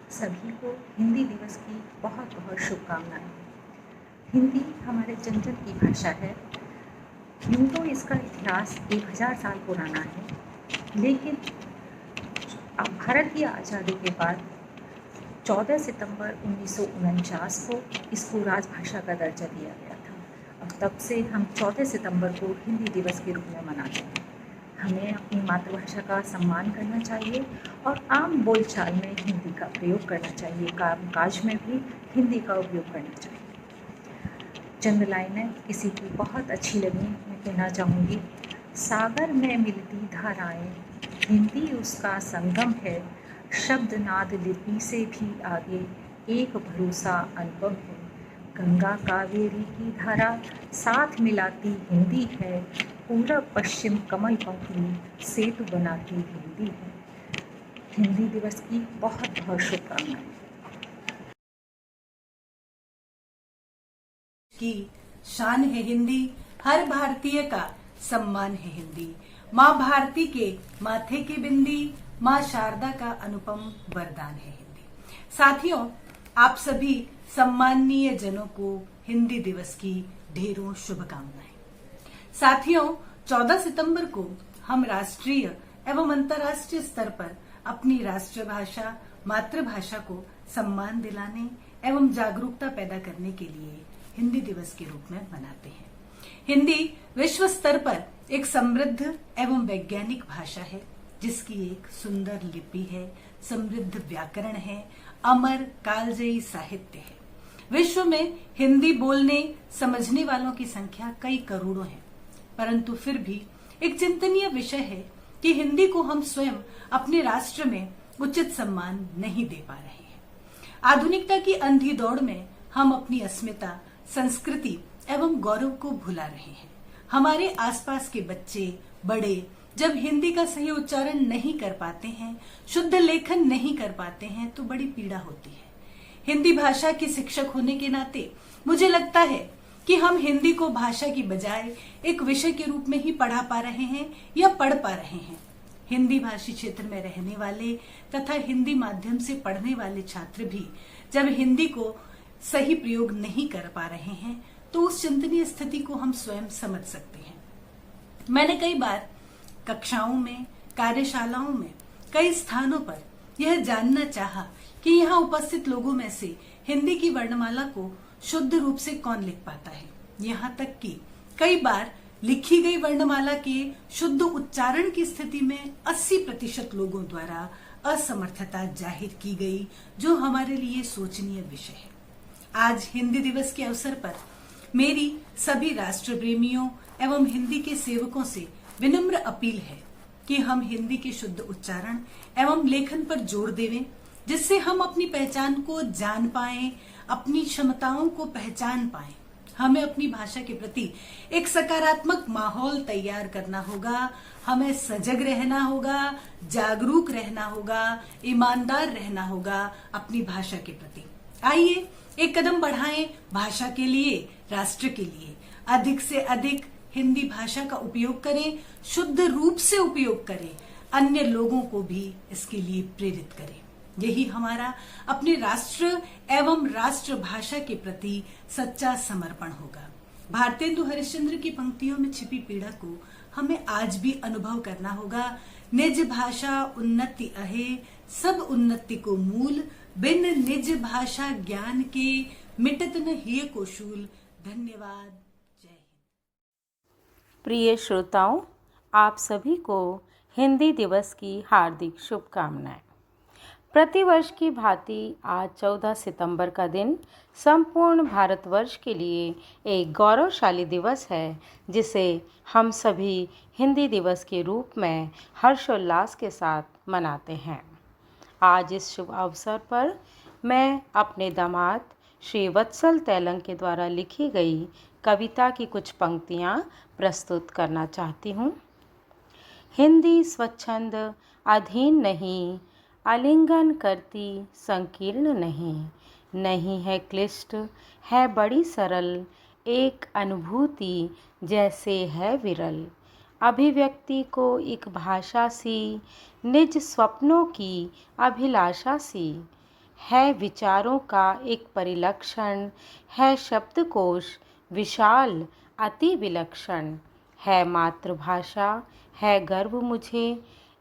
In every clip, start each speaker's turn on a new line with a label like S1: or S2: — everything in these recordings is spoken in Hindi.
S1: सभी को हिंदी दिवस की बहुत बहुत शुभकामनाएं। हिंदी हमारे जन जन की भाषा है। यूँ तो इसका इतिहास 1000 साल पुराना है, लेकिन भारत की आज़ादी के बाद 14 सितंबर 1949 को इसको राजभाषा का दर्जा दिया गया था और तब से हम 14 सितंबर को हिंदी दिवस के रूप में मनाते हैं। हमें अपनी मातृभाषा का सम्मान करना चाहिए और आम बोलचाल में हिंदी का प्रयोग करना चाहिए, काम काज में भी हिंदी का उपयोग करना चाहिए। चंद लाइनें किसी की बहुत अच्छी लगी, मैं कहना चाहूँगी। सागर में मिलती धाराएं, हिंदी उसका संगम है, शब्द नाद लिपि से भी आगे एक भरोसा अनुभव है। गंगा कावेरी की धारा साथ मिलाती हिंदी है, पूरब पश्चिम कमल पंखुड़ी सेतु बनाती हिंदी है। हिंदी दिवस की बहुत बहुत शुभकामनाएं।
S2: की शान है हिंदी, हर भारतीय का सम्मान है हिंदी। माँ भारती के माथे की बिंदी, माँ शारदा का अनुपम वरदान है हिंदी। साथियों, आप सभी सम्माननीय जनों को हिंदी दिवस की ढेरों शुभकामनाएं। साथियों, 14 सितंबर को हम राष्ट्रीय एवं अंतर्राष्ट्रीय स्तर पर अपनी राष्ट्रभाषा मातृभाषा को सम्मान दिलाने एवं जागरूकता पैदा करने के लिए हिंदी दिवस के रूप में मनाते हैं। हिंदी विश्व स्तर पर एक समृद्ध एवं वैज्ञानिक भाषा है, जिसकी एक सुंदर लिपि है, समृद्ध व्याकरण है, अमर कालजयी साहित्य है। विश्व में हिंदी बोलने समझने वालों की संख्या कई करोड़ों है, परंतु फिर भी एक चिंतनीय विषय है कि हिंदी को हम स्वयं अपने राष्ट्र में उचित सम्मान नहीं दे पा रहे हैं। आधुनिकता की अंधी दौड़ में हम अपनी अस्मिता, संस्कृति एवं गौरव को भुला रहे हैं। हमारे आसपास के बच्चे बड़े जब हिंदी का सही उच्चारण नहीं कर पाते हैं, शुद्ध लेखन नहीं कर पाते हैं, तो बड़ी पीड़ा होती है। हिंदी भाषा की शिक्षक होने के नाते मुझे लगता है कि हम हिंदी को भाषा की बजाय एक विषय के रूप में ही पढ़ा पा रहे हैं या पढ़ पा रहे हैं। हिंदी भाषी क्षेत्र में रहने वाले तथा हिंदी माध्यम से पढ़ने वाले छात्र भी जब हिंदी को सही प्रयोग नहीं कर पा रहे हैं, तो उस चिंतनीय स्थिति को हम स्वयं समझ सकते हैं। मैंने कई बार कक्षाओं में, कार्यशालाओं में, कई स्थानों पर यह जानना चाहा कि यहाँ उपस्थित लोगों में से हिंदी की वर्णमाला को शुद्ध रूप से कौन लिख पाता है। यहाँ तक कि कई बार लिखी गई वर्णमाला के शुद्ध उच्चारण की स्थिति में 80% लोगों द्वारा असमर्थता जाहिर की गई, जो हमारे लिए सोचनीय विषय है। आज हिंदी दिवस के अवसर पर मेरी सभी राष्ट्र प्रेमियों एवं हिंदी के सेवकों से विनम्र अपील है कि हम हिंदी के शुद्ध उच्चारण एवं लेखन पर जोर देवें, जिससे हम अपनी पहचान को जान पाएं, अपनी क्षमताओं को पहचान पाएं। हमें अपनी भाषा के प्रति एक सकारात्मक माहौल तैयार करना होगा। हमें सजग रहना होगा, जागरूक रहना होगा, ईमानदार रहना होगा अपनी भाषा के प्रति। आइए एक कदम बढ़ाएं भाषा के लिए, राष्ट्र के लिए। अधिक से अधिक हिंदी भाषा का उपयोग करें, शुद्ध रूप से उपयोग करें, अन्य लोगों को भी इसके लिए प्रेरित करें। यही हमारा अपने राष्ट्र एवं राष्ट्रभाषा के प्रति सच्चा समर्पण होगा। भारतेंदु हरिश्चंद्र की पंक्तियों में छिपी पीड़ा को हमें आज भी अनुभव करना होगा। निज भाषा उन्नति अहे, सब उन्नति को मूल, बिन निज भाषा ज्ञान के, मिटत न हिय को शूल। धन्यवाद। जय हिंद।
S3: प्रिय श्रोताओं, आप सभी को हिंदी दिवस की हार्दिक शुभकामनाएं। प्रतिवर्ष की भांति आज 14 सितंबर का दिन संपूर्ण भारतवर्ष के लिए एक गौरवशाली दिवस है, जिसे हम सभी हिंदी दिवस के रूप में हर्षोल्लास के साथ मनाते हैं। आज इस शुभ अवसर पर मैं अपने दामाद श्री वत्सल तेलंग के द्वारा लिखी गई कविता की कुछ पंक्तियाँ प्रस्तुत करना चाहती हूँ। हिंदी स्वच्छंद अधीन नहीं, आलिंगन करती संकीर्ण नहीं, नहीं है क्लिष्ट है बड़ी सरल, एक अनुभूति जैसे है विरल। अभिव्यक्ति को एक भाषा सी, निज स्वप्नों की अभिलाषा सी, है विचारों का एक परिलक्षण, है शब्दकोश विशाल अति विलक्षण, है मातृभाषा है गर्व मुझे,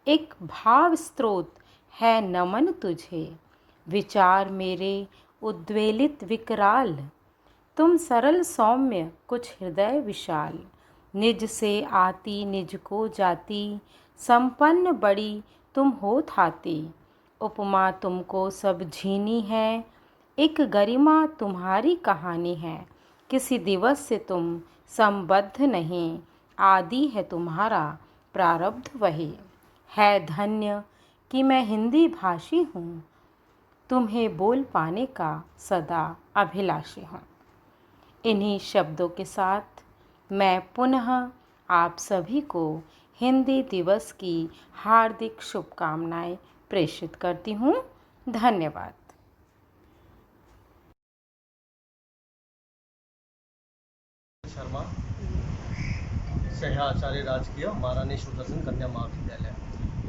S3: एक भाव स्रोत है नमन तुझे। विचार मेरे उद्वेलित विकराल, तुम सरल सौम्य कुछ हृदय विशाल। निज से आती निज को जाती, संपन्न बड़ी तुम हो थाती। उपमा तुमको सब झीनी है, एक गरिमा तुम्हारी कहानी है। किसी दिवस से तुम संबद्ध नहीं, आदि है तुम्हारा प्रारब्ध वही। है धन्य कि मैं हिंदी भाषी हूँ, तुम्हें बोल पाने का सदा अभिलाषी हूँ। इन्हीं शब्दों के साथ मैं पुनः आप सभी को हिंदी दिवस की हार्दिक शुभकामनाएं प्रेषित करती हूँ। धन्यवाद।
S4: शर्मा, सहआचार्य राजकीय महारानी सुदर्शन कन्या महाविद्यालय।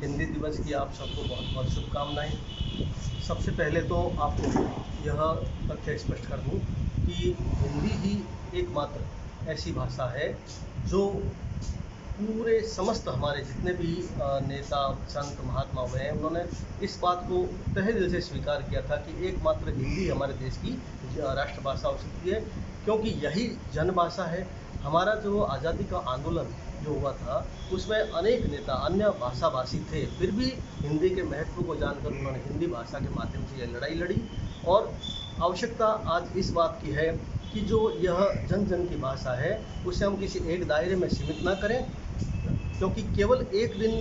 S4: हिंदी दिवस की आप सबको बहुत बहुत शुभकामनाएं। सबसे पहले तो आपको यह तथ्य स्पष्ट कर दूं कि हिंदी ही एकमात्र ऐसी भाषा है जो पूरे समस्त हमारे जितने भी नेता संत महात्मा हुए हैं, उन्होंने इस बात को तहे दिल से स्वीकार किया था कि एकमात्र हिंदी हमारे देश की राष्ट्रभाषा हो सकती है, क्योंकि यही जनभाषा है। हमारा जो आज़ादी का आंदोलन जो हुआ था, उसमें अनेक नेता अन्य भाषाभाषी थे, फिर भी हिंदी के महत्व को जानकर उन्होंने हिंदी भाषा के माध्यम से यह लड़ाई लड़ी। और आवश्यकता आज इस बात की है कि जो यह जन जन की भाषा है, उसे हम किसी एक दायरे में सीमित ना करें, क्योंकि केवल एक दिन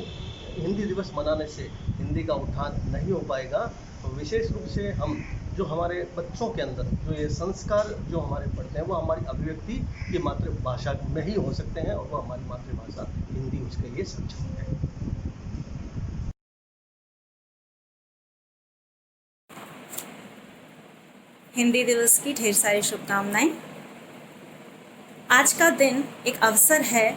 S4: हिंदी दिवस मनाने से हिंदी का उत्थान नहीं हो पाएगा। तो विशेष रूप से हम जो हमारे बच्चों के अंदर जो ये संस्कार जो हमारे पढ़ते हैं, वो हमारी अभिव्यक्ति की मातृभाषा में ही हो सकते हैं, और वो हमारी मातृभाषा हिंदी उसके लिए सक्षम है।
S5: हिंदी दिवस की ढेर सारी शुभकामनाएं। आज का दिन एक अवसर है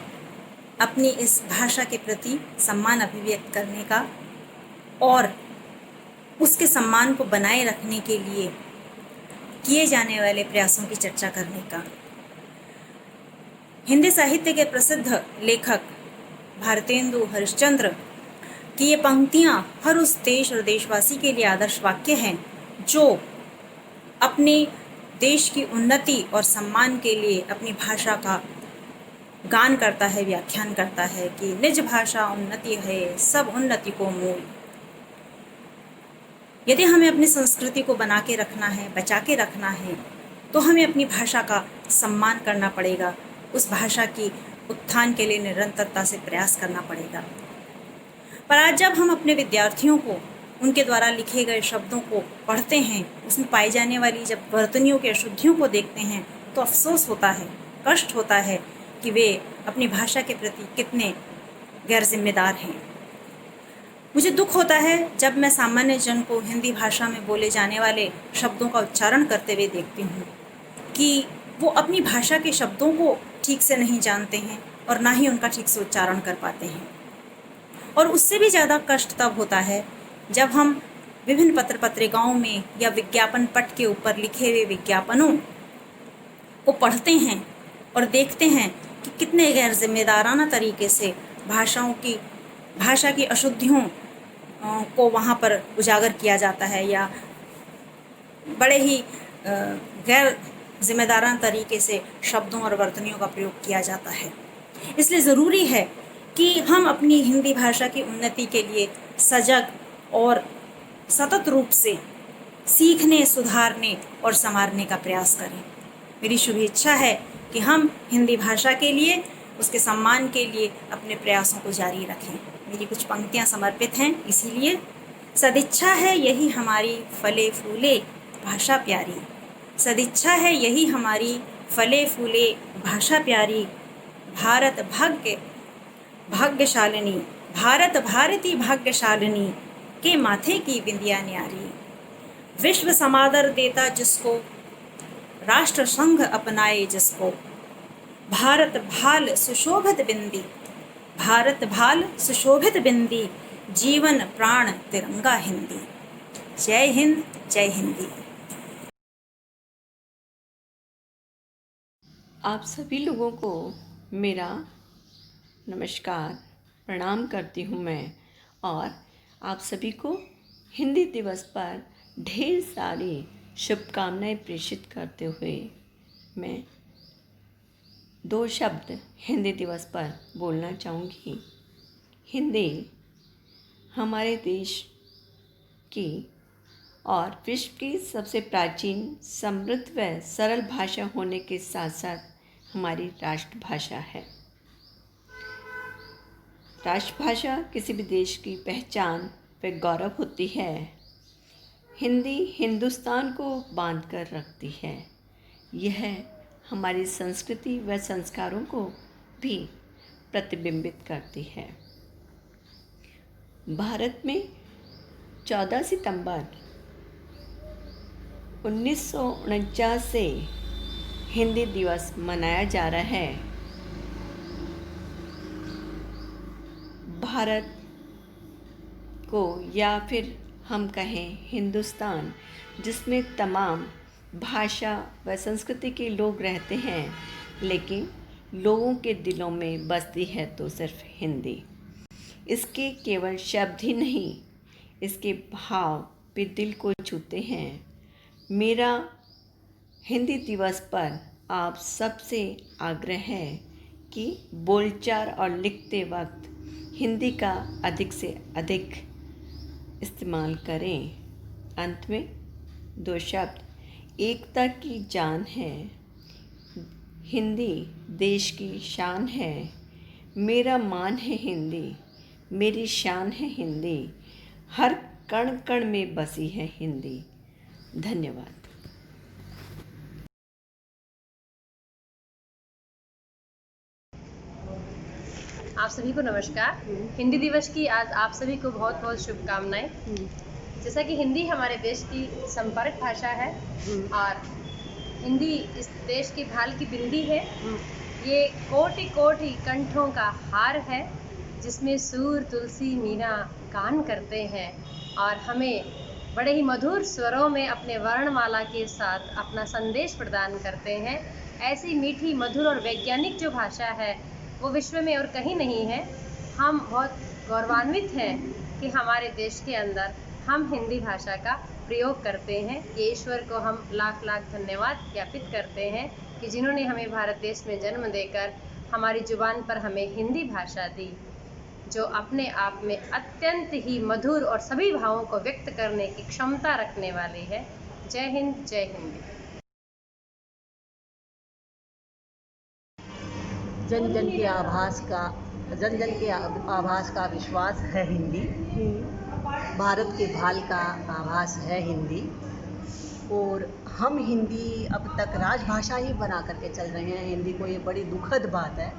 S5: अपनी इस भाषा के प्रति सम्मान अभिव्यक्त करने का और उसके सम्मान को बनाए रखने के लिए किए जाने वाले प्रयासों की चर्चा करने का। हिंदी साहित्य के प्रसिद्ध लेखक भारतेंदु हरिश्चंद्र की ये पंक्तियाँ हर उस देश और देशवासी के लिए आदर्श वाक्य हैं जो अपने देश की उन्नति और सम्मान के लिए अपनी भाषा का गान करता है, व्याख्यान करता है कि निज भाषा उन्नति है, सब उन्नति को मूल। यदि हमें अपनी संस्कृति को बना के रखना है, बचा के रखना है, तो हमें अपनी भाषा का सम्मान करना पड़ेगा, उस भाषा की उत्थान के लिए निरंतरता से प्रयास करना पड़ेगा। पर आज जब हम अपने विद्यार्थियों को उनके द्वारा लिखे गए शब्दों को पढ़ते हैं, उसमें पाई जाने वाली जब वर्तनियों की अशुद्धियों को देखते हैं, तो अफसोस होता है, कष्ट होता है कि वे अपनी भाषा के प्रति कितने गैर जिम्मेदार हैं। मुझे दुख होता है जब मैं सामान्य जन को हिंदी भाषा में बोले जाने वाले शब्दों का उच्चारण करते हुए देखती हूँ कि वो अपनी भाषा के शब्दों को ठीक से नहीं जानते हैं और ना ही उनका ठीक से उच्चारण कर पाते हैं। और उससे भी ज़्यादा कष्ट तब होता है जब हम विभिन्न पत्र पत्रिकाओं में या विज्ञापन पट के ऊपर लिखे हुए विज्ञापनों को पढ़ते हैं और देखते हैं कि कितने गैर जिम्मेदाराना तरीके से भाषा की अशुद्धियों को वहाँ पर उजागर किया जाता है या बड़े ही गैर जिम्मेदाराना तरीके से शब्दों और वर्तनियों का प्रयोग किया जाता है। इसलिए ज़रूरी है कि हम अपनी हिंदी भाषा की उन्नति के लिए सजग और सतत रूप से सीखने, सुधारने और संवारने का प्रयास करें। मेरी शुभ इच्छा है कि हम हिंदी भाषा के लिए, उसके सम्मान के लिए अपने प्रयासों को जारी रखें। मेरी कुछ पंक्तियाँ समर्पित हैं इसीलिए। सदिच्छा है यही हमारी फले फूले भाषा प्यारी, सदिच्छा है यही हमारी फले फूले भाषा प्यारी। भारत भाग्यशालिनी, भारत भारती भाग्यशालिनी के माथे की बिंदिया न्यारी। विश्व समादर देता जिसको, राष्ट्र संघ अपनाए जिसको। भारत भाल सुशोभित बिंदी, भारत भाल सुशोभित बिंदी, जीवन प्राण तिरंगा हिंदी। जय हिंद, जय हिंदी।
S6: आप सभी लोगों को मेरा नमस्कार, प्रणाम करती हूँ मैं, और आप सभी को हिंदी दिवस पर ढेर सारी शुभकामनाएं प्रेषित करते हुए मैं 2 शब्द हिंदी दिवस पर बोलना चाहूँगी। हिंदी हमारे देश की और विश्व की सबसे प्राचीन, समृद्ध व सरल भाषा होने के साथ साथ हमारी राष्ट्रभाषा है। राष्ट्रभाषा किसी भी देश की पहचान व गौरव होती है। हिंदी हिंदुस्तान को बांध कर रखती है। यह हमारी संस्कृति व संस्कारों को भी प्रतिबिंबित करती है। भारत में 14 सितंबर 1949 से हिंदी दिवस मनाया जा रहा है। भारत को, या फिर हम कहें हिंदुस्तान, जिसमें तमाम भाषा व संस्कृति के लोग रहते हैं, लेकिन लोगों के दिलों में बसती है तो सिर्फ हिंदी। इसके केवल शब्द ही नहीं, इसके भाव भी दिल को छूते हैं। मेरा हिंदी दिवस पर आप सबसे आग्रह है कि बोलचाल और लिखते वक्त हिंदी का अधिक से अधिक इस्तेमाल करें। अंत में 2 शब्द, एकता की जान है। हिंदी देश की शान है। मेरा मान है हिंदी, मेरी शान है हिंदी, हर कण कण में बसी है हिंदी। धन्यवाद।
S7: आप सभी को नमस्कार। हिंदी दिवस की आज आप सभी को बहुत बहुत शुभकामनाएं। जैसा कि हिंदी हमारे देश की संपर्क भाषा है और हिंदी इस देश की भाल की बिंदी है। ये कोटि कोटि कंठों का हार है, जिसमें सूर, तुलसी, मीना गान करते हैं और हमें बड़े ही मधुर स्वरों में अपने वर्णमाला के साथ अपना संदेश प्रदान करते हैं। ऐसी मीठी, मधुर और वैज्ञानिक जो भाषा है वो विश्व में और कहीं नहीं है। हम बहुत गौरवान्वित हैं कि हमारे देश के अंदर हम हिंदी भाषा का प्रयोग करते हैं। ये ईश्वर को हम लाख लाख धन्यवाद ज्ञापित करते हैं कि जिन्होंने हमें भारत देश में जन्म देकर हमारी जुबान पर हमें हिंदी भाषा दी, जो अपने आप में अत्यंत ही मधुर और सभी भावों को व्यक्त करने की क्षमता रखने वाली है। जय हिंद, जय हिंदी।
S8: जन जन के आभास का विश्वास है हिंदी। भारत के भाल का आभास है हिंदी। और हम हिंदी अब तक राजभाषा ही बना करके चल रहे हैं हिंदी को। ये बड़ी दुखद बात है।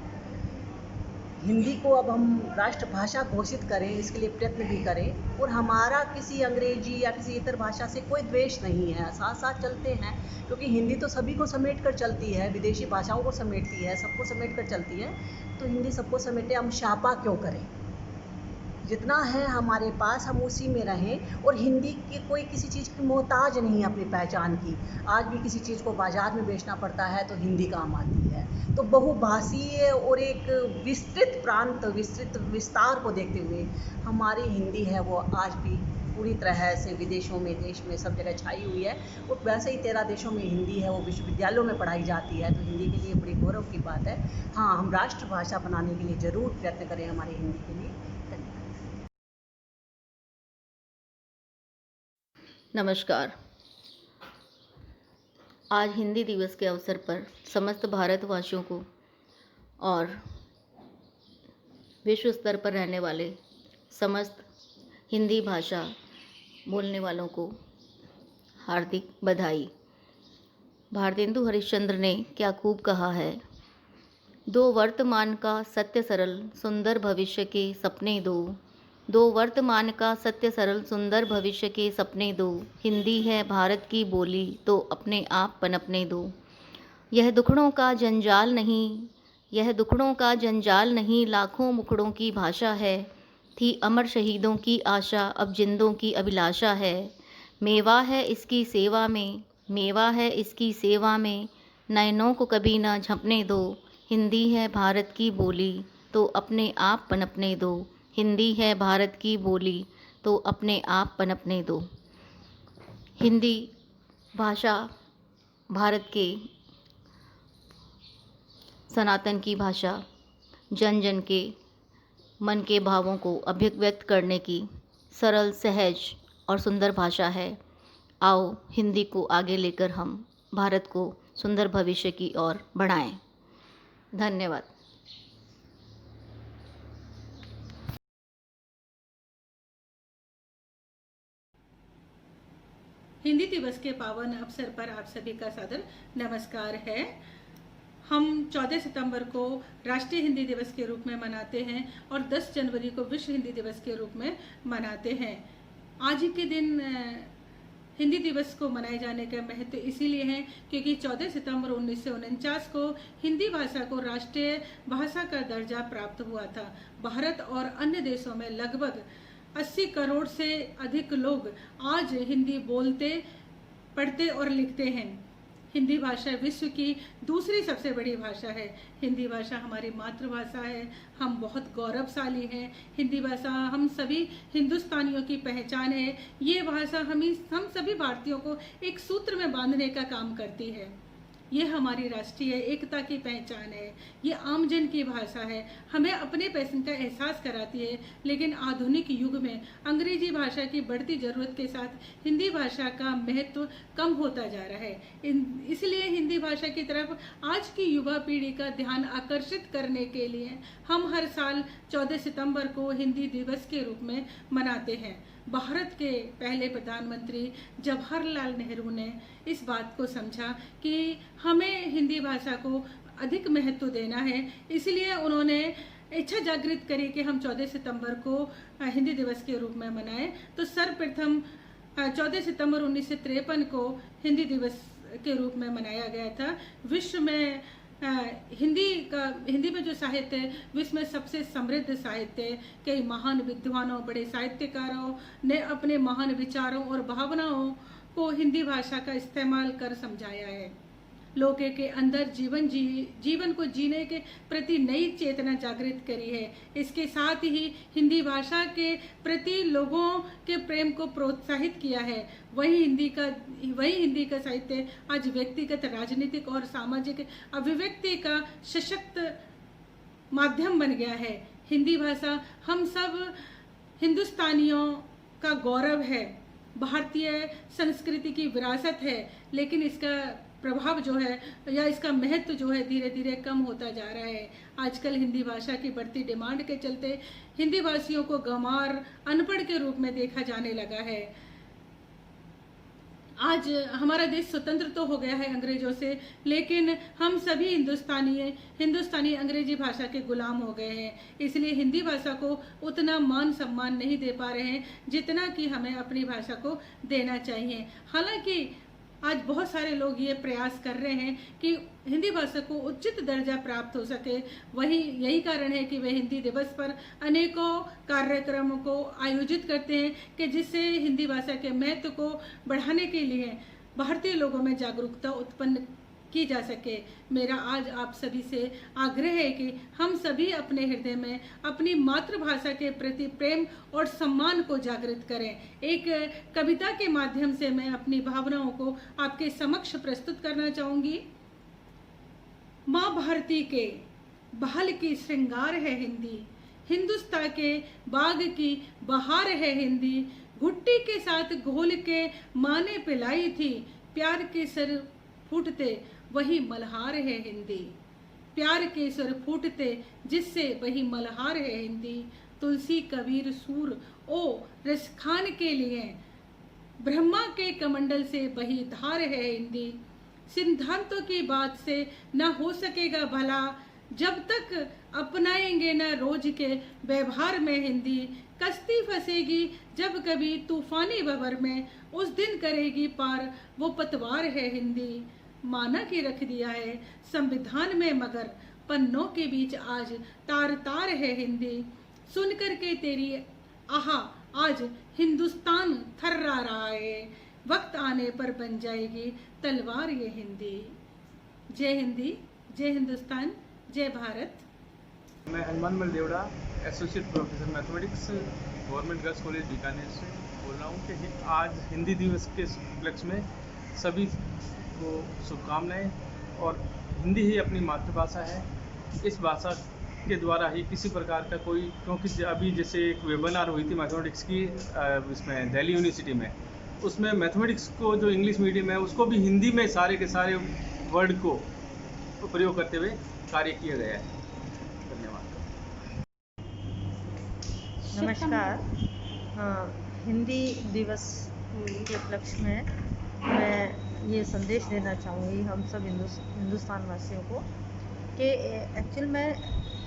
S8: हिंदी को अब हम राष्ट्रभाषा घोषित करें, इसके लिए प्रयत्न भी करें। और हमारा किसी अंग्रेजी या किसी इतर भाषा से कोई द्वेष नहीं है, साथ साथ चलते हैं, क्योंकि हिंदी तो सभी को समेट कर चलती है, विदेशी भाषाओं को समेटती है, सबको समेट कर चलती है। तो हिंदी सबको समेटे, हम शापा क्यों करें? जितना है हमारे पास हम उसी में रहें। और हिंदी की कोई किसी चीज़ की मोहताज नहीं है अपनी पहचान की। आज भी किसी चीज़ को बाज़ार में बेचना पड़ता है तो हिंदी काम आती है। तो बहुभाषीय और एक विस्तृत प्रांत, विस्तृत विस्तार को देखते हुए हमारी हिंदी है वो आज भी पूरी तरह से विदेशों में, देश में सब जगह छाई हुई है। और वैसे ही 13 देशों में हिंदी है वो विश्वविद्यालयों में पढ़ाई जाती है। तो हिंदी के लिए बड़ी गौरव की बात है। हाँ, हम राष्ट्रभाषा बनाने के लिए ज़रूर प्रयत्न करें हमारी हिंदी के लिए।
S9: नमस्कार। आज हिंदी दिवस के अवसर पर समस्त भारतवासियों को और विश्व स्तर पर रहने वाले समस्त हिंदी भाषा बोलने वालों को हार्दिक बधाई। भारतेंदु हरिश्चंद्र ने क्या खूब कहा है, दो वर्तमान का सत्य सरल सुंदर भविष्य के सपने दो, दो वर्तमान का सत्य सरल सुंदर भविष्य के सपने दो। हिंदी है भारत की बोली तो अपने आप पनपने दो। यह दुखड़ों का जंजाल नहीं, यह दुखड़ों का जंजाल नहीं, लाखों मुखड़ों की भाषा है। थी अमर शहीदों की आशा, अब जिंदों की अभिलाषा है। मेवा है इसकी सेवा में, मेवा है इसकी सेवा में, नयनों को कभी ना झंपने दो। हिंदी है भारत की बोली तो अपने आप पनपने दो। हिंदी है भारत की बोली तो अपने आप पनपने दो। हिंदी भाषा भारत के सनातन की भाषा, जन जन के मन के भावों को अभिव्यक्त करने की सरल, सहज और सुंदर भाषा है। आओ हिंदी को आगे लेकर हम भारत को सुंदर भविष्य की ओर बढ़ाएं। धन्यवाद।
S2: हिंदी दिवस के पावन अवसर पर आप सभी का सादर नमस्कार है। हम 14 सितंबर को राष्ट्रीय हिंदी दिवस के रूप में मनाते हैं और 10 जनवरी को विश्व हिंदी दिवस के रूप में मनाते हैं। आज के दिन हिंदी दिवस को मनाए जाने का महत्व इसीलिए है क्योंकि 14 सितंबर 1949 को हिंदी भाषा को राष्ट्रीय भाषा का दर्जा प्राप्त हुआ था। भारत और अन्य देशों में लगभग 80 करोड़ से अधिक लोग आज हिंदी बोलते, पढ़ते और लिखते हैं। हिंदी भाषा विश्व की दूसरी सबसे बड़ी भाषा है। हिंदी भाषा हमारी मातृभाषा है। हम बहुत गौरवशाली हैं। हिंदी भाषा हम सभी हिंदुस्तानियों की पहचान है। ये भाषा हम सभी भारतीयों को एक सूत्र में बांधने का काम करती है। ये हमारी राष्ट्रीय एकता की पहचान है। ये आमजन की भाषा है। हमें अपने पैसन का एहसास कराती है। लेकिन आधुनिक युग में अंग्रेजी भाषा की बढ़ती ज़रूरत के साथ हिंदी भाषा का महत्व कम होता जा रहा है। इसलिए हिंदी भाषा की तरफ आज की युवा पीढ़ी का ध्यान आकर्षित करने के लिए हम हर साल 14 सितंबर को हिंदी दिवस के रूप में मनाते हैं। भारत के पहले प्रधानमंत्री जवाहरलाल नेहरू ने इस बात को समझा कि हमें हिंदी भाषा को अधिक महत्व देना है। इसलिए उन्होंने इच्छा जागृत करी कि हम 14 सितंबर को हिंदी दिवस के रूप में मनाएं। तो सर्वप्रथम 14 सितंबर 1953 को हिंदी दिवस के रूप में मनाया गया था। विश्व में हिंदी में जो साहित्य है विश्व में सबसे समृद्ध साहित्य है। कई महान विद्वानों, बड़े साहित्यकारों ने अपने महान विचारों और भावनाओं को हिंदी भाषा का इस्तेमाल कर समझाया है। लोगों के अंदर जीवन को जीने के प्रति नई चेतना जागृत करी है। इसके साथ ही हिंदी भाषा के प्रति लोगों के प्रेम को प्रोत्साहित किया है। वही हिंदी का साहित्य आज व्यक्तिगत, राजनीतिक और सामाजिक अभिव्यक्ति का सशक्त माध्यम बन गया है। हिंदी भाषा हम सब हिंदुस्तानियों का गौरव है, भारतीय संस्कृति की विरासत है। लेकिन इसका प्रभाव जो है या इसका महत्व जो है धीरे धीरे कम होता जा रहा है। आजकल हिंदी भाषा की बढ़ती डिमांड के चलते हिंदी भाषियों को गंवार, अनपढ़ के रूप में देखा जाने लगा है। आज हमारा देश स्वतंत्र तो हो गया है अंग्रेजों से, लेकिन हम सभी हिंदुस्तानी अंग्रेजी भाषा के गुलाम हो गए हैं। इसलिए हिंदी भाषा को उतना मान सम्मान नहीं दे पा रहे हैं जितना कि हमें अपनी भाषा को देना चाहिए। हालांकि आज बहुत सारे लोग ये प्रयास कर रहे हैं कि हिंदी भाषा को उचित दर्जा प्राप्त हो सके। यही कारण है कि वे हिंदी दिवस पर अनेकों कार्यक्रमों को आयोजित करते हैं कि जिससे हिंदी भाषा के महत्व को बढ़ाने के लिए भारतीय लोगों में जागरूकता उत्पन्न की जा सके। मेरा आज आप सभी से आग्रह है कि हम सभी अपने हृदय में अपनी मातृभाषा के प्रति प्रेम और सम्मान को जागृत करें। एक कविता के माध्यम से मैं अपनी भावनाओं को आपके समक्ष प्रस्तुत करना चाहूंगी। माँ भारती के बहाल की श्रृंगार है हिंदी, हिंदुस्तान के बाग की बहार है हिंदी। घुट्टी के साथ घोल के माँ ने पिलाई थी, प्यार के सर फूटते वही मल्हार है हिंदी। प्यार के सुर फूटते जिससे वही मल्हार है हिंदी। तुलसी कबीर सूर ओ रसखान के लिए, ब्रह्मा के कमंडल से वही धार है हिंदी। सिद्धांतों की बात से न हो सकेगा भला, जब तक अपनाएंगे न रोज के व्यवहार में हिंदी। कश्ती फंसेगी जब कभी तूफानी बबर में, उस दिन करेगी पार वो पतवार है हिंदी। माना कि रख दिया है संविधान में मगर पन्नों के बीच आज तार तार है हिंदी। सुन कर के तेरी आहा आज हिंदुस्तान थर्रा रहा है। वक्त आने पर बन जाएगी तलवार ये हिंदी। जय हिंदी, जय हिंदुस्तान, जय भारत।
S10: मैं Hanuman Mal Devda, associate professor mathematics, government girls college Bikaner से बोल रहा हूँ कि आज हिंदी दिवस के उपलक्ष्य में सभी को शुभकामनाएं। और हिंदी ही अपनी मातृभाषा है। इस भाषा के द्वारा ही किसी प्रकार का कोई, क्योंकि अभी जैसे एक वेबिनार हुई थी मैथमेटिक्स की इसमें दिल्ली यूनिवर्सिटी में, उसमें मैथमेटिक्स को जो इंग्लिश मीडियम है उसको भी हिंदी में सारे के सारे वर्ड को प्रयोग करते हुए कार्य किया गया है। धन्यवाद।
S11: नमस्कार। हिंदी दिवस के उपलक्ष्य में मैं ये संदेश देना चाहूँगी हम सब हिंदुस्तान वासियों को कि एक्चुअल में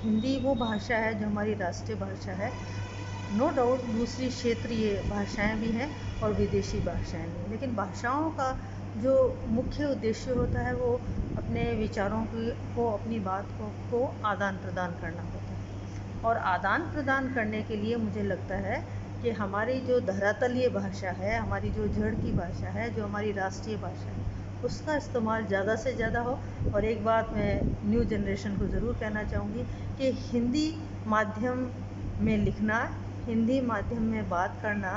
S11: हिंदी वो भाषा है जो हमारी राष्ट्रीय भाषा है। नो डाउट दूसरी क्षेत्रीय भाषाएं भी हैं और विदेशी भाषाएं भी, लेकिन भाषाओं का जो मुख्य उद्देश्य होता है वो अपने विचारों को अपनी बात को आदान प्रदान करना होता है। और आदान प्रदान करने के लिए मुझे लगता है कि हमारी जो धरातलीय भाषा है, हमारी जो जड़ की भाषा है, जो हमारी राष्ट्रीय भाषा है, उसका इस्तेमाल ज़्यादा से ज़्यादा हो। और एक बात मैं न्यू जनरेशन को ज़रूर कहना चाहूँगी कि हिंदी माध्यम में लिखना, हिंदी माध्यम में बात करना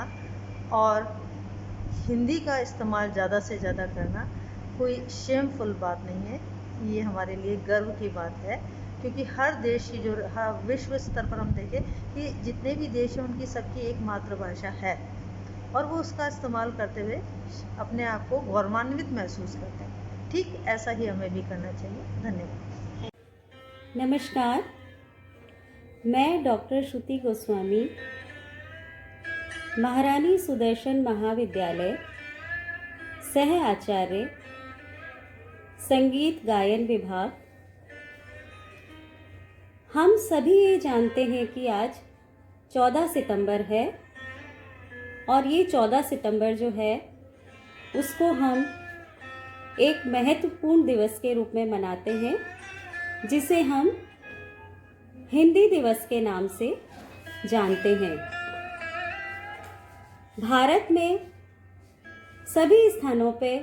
S11: और हिंदी का इस्तेमाल ज़्यादा से ज़्यादा करना कोई शेमफुल बात नहीं है। ये हमारे लिए गर्व की बात है, क्योंकि हर देश की जो विश्व स्तर पर हम देखें कि जितने भी देश हैं उनकी सबकी एक मातृभाषा है और वो उसका इस्तेमाल करते हुए अपने आप को गौरवान्वित महसूस करते हैं। ठीक ऐसा ही हमें भी करना चाहिए। धन्यवाद।
S12: नमस्कार, मैं डॉक्टर श्रुति गोस्वामी, महारानी सुदर्शन महाविद्यालय, सह आचार्य, संगीत गायन विभाग। हम सभी ये जानते हैं कि आज 14 सितंबर है और ये 14 सितंबर जो है उसको हम एक महत्वपूर्ण दिवस के रूप में मनाते हैं, जिसे हम हिंदी दिवस के नाम से जानते हैं। भारत में सभी स्थानों पे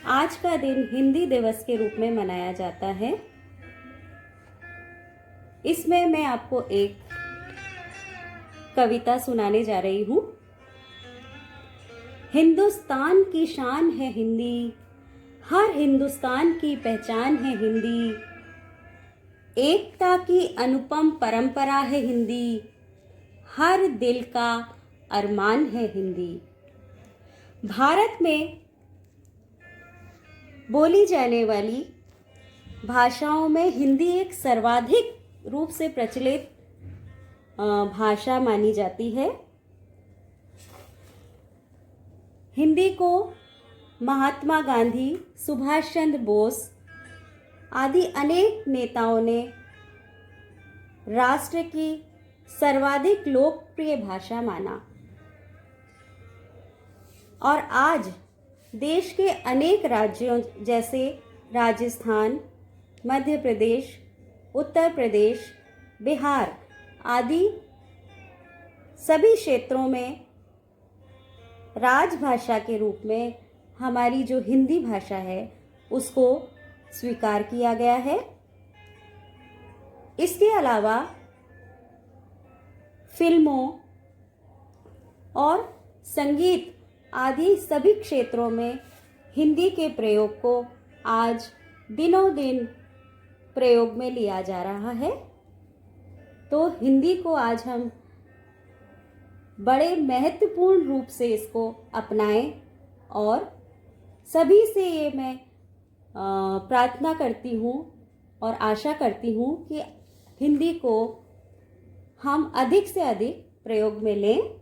S12: आज का दिन हिंदी दिवस के रूप में मनाया जाता है। इसमें मैं आपको एक कविता सुनाने जा रही हूँ। हिंदुस्तान की शान है हिंदी, हर हिंदुस्तान की पहचान है हिंदी, एकता की अनुपम परंपरा है हिंदी, हर दिल का अरमान है हिंदी। भारत में बोली जाने वाली भाषाओं में हिंदी एक सर्वाधिक रूप से प्रचलित भाषा मानी जाती है। हिंदी को महात्मा गांधी, सुभाष चंद्र बोस आदि अनेक नेताओं ने राष्ट्र की सर्वाधिक लोकप्रिय भाषा माना और आज देश के अनेक राज्यों जैसे राजस्थान, मध्य प्रदेश, उत्तर प्रदेश, बिहार आदि सभी क्षेत्रों में राजभाषा के रूप में हमारी जो हिंदी भाषा है उसको स्वीकार किया गया है। इसके अलावा फिल्मों और संगीत आदि सभी क्षेत्रों में हिंदी के प्रयोग को आज दिनों दिन प्रयोग में लिया जा रहा है। तो हिंदी को आज हम बड़े महत्वपूर्ण रूप से इसको अपनाएं और सभी से ये मैं प्रार्थना करती हूँ और आशा करती हूँ कि हिंदी को हम अधिक से अधिक प्रयोग में लें